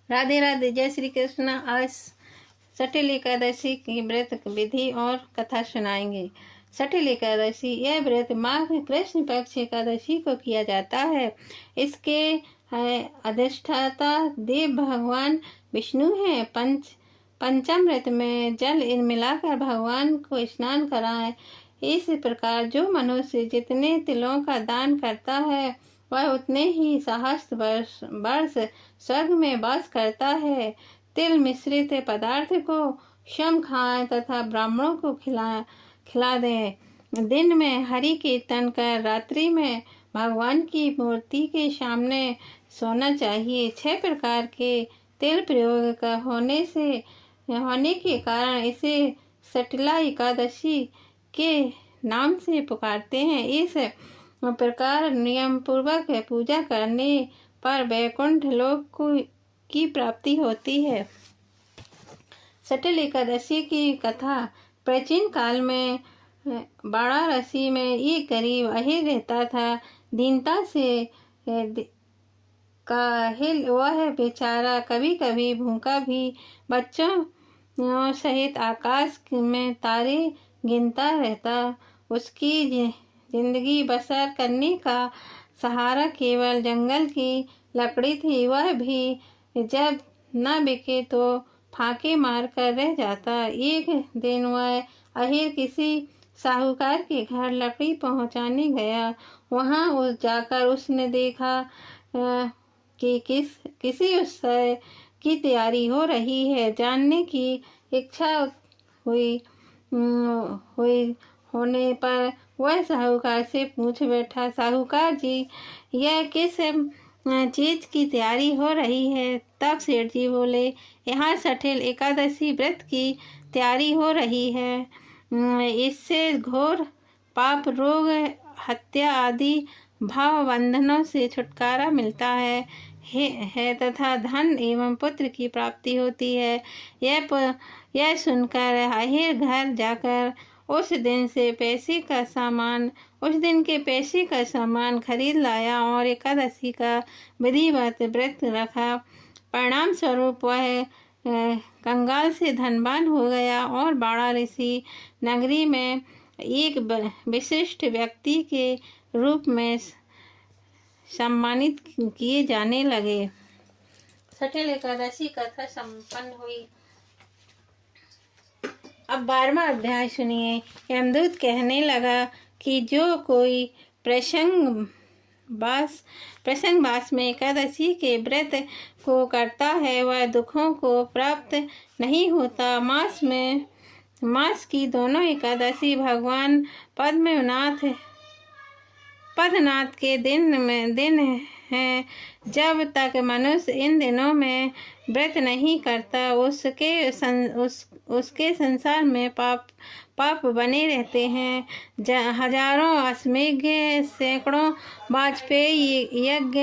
राधे राधे। जय श्री कृष्ण। आज सठिल एकादशी की व्रत विधि और कथा सुनाएंगे। सठिल एकादशी, यह व्रत माघ कृष्ण पक्ष एकादशी को किया जाता है। इसके अधिष्ठाता देव भगवान विष्णु हैं। पंचामृत में जल मिलाकर भगवान को स्नान कराएं। इस प्रकार जो मनुष्य जितने तिलों का दान करता है वह उतने ही सहस्त्र वर्ष स्वर्ग में वास करता है। तिल मिश्रित पदार्थ को शम खाएं तथा ब्राह्मणों को खिला दें। दिन में हरि कीर्तन कर रात्रि में भगवान की मूर्ति के सामने सोना चाहिए। 6 प्रकार के तिल प्रयोग का होने के कारण इसे सटिला एकादशी के नाम से पुकारते हैं। इस प्रकार नियम पूर्वक पूजा करने पर वैकुंठ लोक की प्राप्ति होती है। सटिल एकादशी की कथा। प्राचीन काल में वाराणसी में एक गरीब अहीर रहता था। दीनता से काहिल वह बेचारा कभी कभी भूखा भी बच्चों सहित आकाश में तारे गिनता रहता। उसकी जिंदगी बसर करने का सहारा केवल जंगल की लकड़ी थी। वह भी जब न बिके तो फाके मार कर रह जाता। एक दिन वह अहीर किसी साहूकार के घर लकड़ी पहुंचाने गया। वहां जाकर उसने देखा कि किसी उत्सव की तैयारी हो रही है। जानने की इच्छा हुई होने पर वह साहूकार से पूछ बैठा, साहूकार जी, यह किस चीज की तैयारी हो रही है? तब सेठ जी बोले, यहाँ सठिल एकादशी व्रत की तैयारी हो रही है। इससे घोर पाप, रोग, हत्या आदि भाव बंधनों से छुटकारा मिलता है तथा धन एवं पुत्र की प्राप्ति होती है। यह सुनकर अहीर घर जाकर उस दिन के पैसे का सामान खरीद लाया और एकादशी का विधिवत व्रत रखा। परिणाम स्वरूप वह कंगाल से धनवान हो गया और वाराणसी नगरी में एक विशिष्ट व्यक्ति के रूप में सम्मानित किए जाने लगे। सटिल एकादशी कथा संपन्न हुई। अब 12वां अध्याय सुनिए। यमदूत कहने लगा कि जो कोई प्रसंग वास में एकादशी के व्रत को करता है वह दुखों को प्राप्त नहीं होता। मास की दोनों एकादशी भगवान पद्मनाथ के दिन है। जब तक मनुष्य इन दिनों में व्रत नहीं करता उसके संसार में पाप बने रहते हैं। हजारों अश्वमेध, सैकड़ों वाजपेयी यज्ञ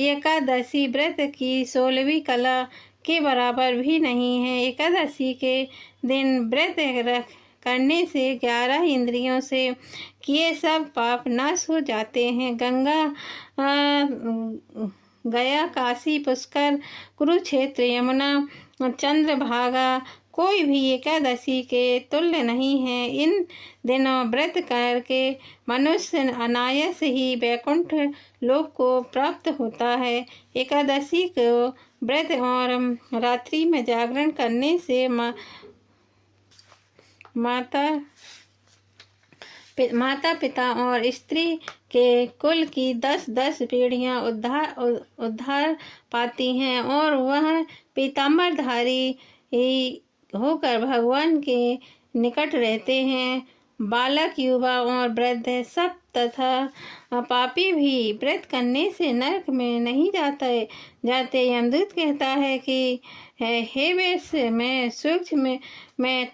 एकादशी व्रत की 16वीं कला के बराबर भी नहीं है। एकादशी के दिन व्रत करने से 11 इंद्रियों से किए सब पाप नाश हो जाते हैं। गया, काशी, पुष्कर, कुरुक्षेत्र, यमुना, चंद्रभागा कोई भी एकादशी के तुल्य नहीं है। इन दिनों व्रत करके मनुष्य अनायास ही वैकुंठ लोक को प्राप्त होता है। एकादशी को व्रत और रात्रि में जागरण करने से माता पिता और स्त्री के कुल की 10-10 पीढ़ियां उद्धार पाती हैं और वह पीताम्बरधारी होकर भगवान के निकट रहते हैं। बालक, युवा और वृद्ध सब तथा पापी भी व्रत करने से नरक में नहीं जाते। यमदूत कहता है कि हे वैश्य, मैं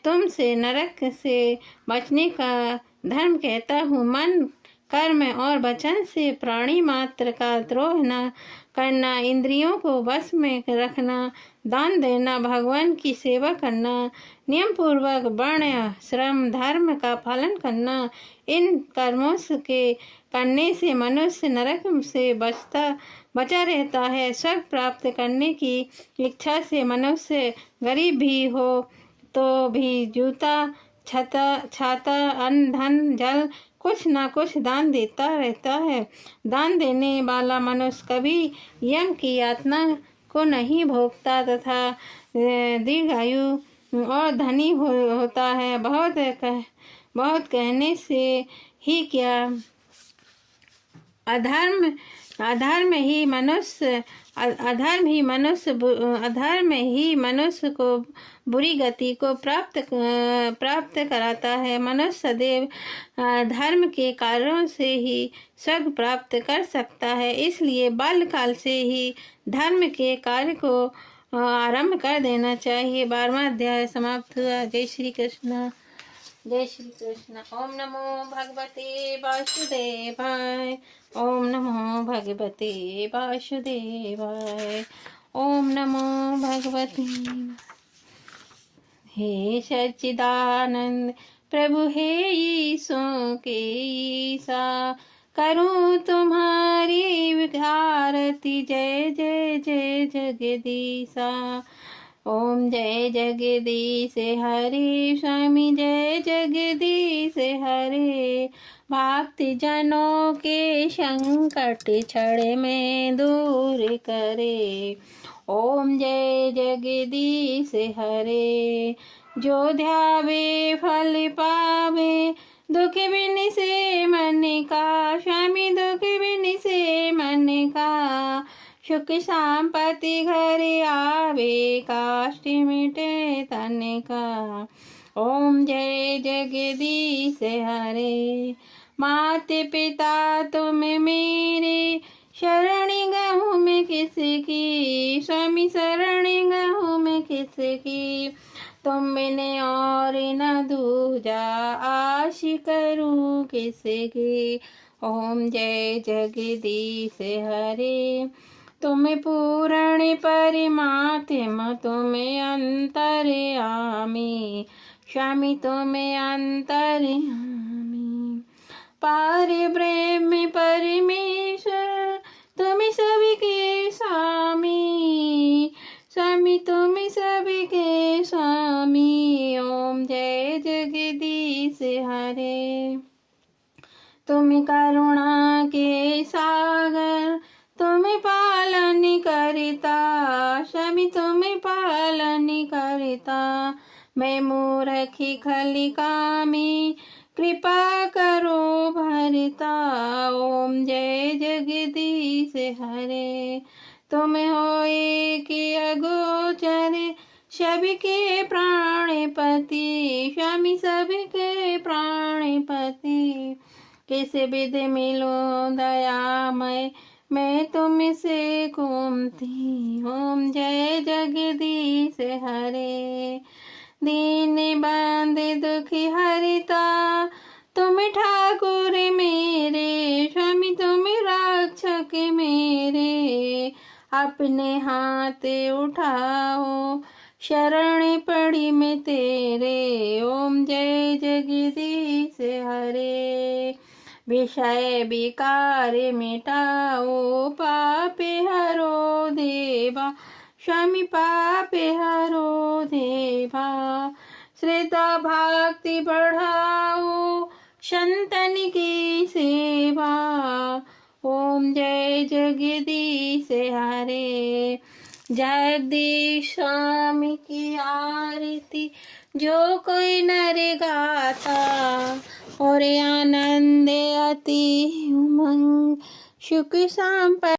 तुमसे नरक से बचने का धर्म कहता हूँ। मन, कर्म और वचन से प्राणी मात्र का द्रोह न करना, इंद्रियों को वश में रखना, दान देना, भगवान की सेवा करना, नियम पूर्वक वर्ण, श्रम, धर्म का पालन करना, इन कर्मों के करने से मनुष्य नरक से बचा रहता है। स्वर्ग प्राप्त करने की इच्छा से मनुष्य गरीब भी हो तो भी जूता, छाता, अन्न, धन, जल कुछ न कुछ दान देता रहता है। दान देने वाला मनुष्य कभी यम की यातना को नहीं भोगता तथा दीर्घायु और धनी होता है। बहुत कहने से ही क्या, अधर्म ही मनुष्य को बुरी गति को प्राप्त कराता है। मनुष्य सदैव धर्म के कार्यों से ही स्वर्ग प्राप्त कर सकता है। इसलिए बाल्यकाल से ही धर्म के कार्य को आरंभ कर देना चाहिए। 12वां अध्याय समाप्त हुआ। जय श्री कृष्ण। जय श्री कृष्ण। ओम नमो भगवते वासुदेवाय। ओम नमो भगवते वासुदेवाय। ओम नमो भगवते। हे सच्चिदानंद प्रभु हे ईसों के ईसा, करूं तुम्हारी आरती। जय जय जय जगदीशा। ओम जय जगदीश हरे स्वामी, जय जगदीश हरे। भक्ति जनों के संकट क्षण में दूर करे। ओम जय जगदीश हरे। जो ध्यावे फल पावे, दुख बिन से मन का। स्वामी दुख बिन से मन का। सुख संपत्ति घर आवे, काष्ठ मिटे तन का। ओम जय जगदीश हरे। माते पिता तुम मेरे, शरण गहूँ मैं किसकी। स्वामी शरण गहूँ मैं किसकी। तुम बिन और न दूजा, आश करूँ किसकी। ओम जय जगदीश हरे। तुम पूर्ण परमात्मा, तुम अंतर्यामी। स्वामी तुम अंतर्यामी। पार ब्रह्म परमेश्वर, तुम सबके स्वामी। स्वामी तुम सबके स्वामी। ओम जय जगदीश हरे। तुम करुणा के सागर, तुम पालन करता। स्वामी तुम पालन करता। मैं मूर्खी खलिका में, कृपा करो भरता। ओम जय जगदीश हरे। तुम हो एक अगोचर, सबके प्राणपति। स्वामी सबके प्राणपति। किस विध मिलो दयामय, मैं तुमसे घूमती। ओम जय जगदीश हरे। दीन बंद दुख हरिता, तुम ठाकुर मेरे। स्वामी तुम रक्षक मेरे। अपने हाथ उठाओ, शरण पड़ी मैं तेरे। ओम जय जगदीश हरे। विषय विकार मिटाओ, पाप हरो देवा। स्वामी पाप हरो देवा। श्रद्धा भक्ति बढ़ाओ, संतन की सेवा। ओम जय जगदीश हरे। जगदीश स्वामी की आरती जो कोई नर गाता, और आनंद अति उमंग सुख संपत्ति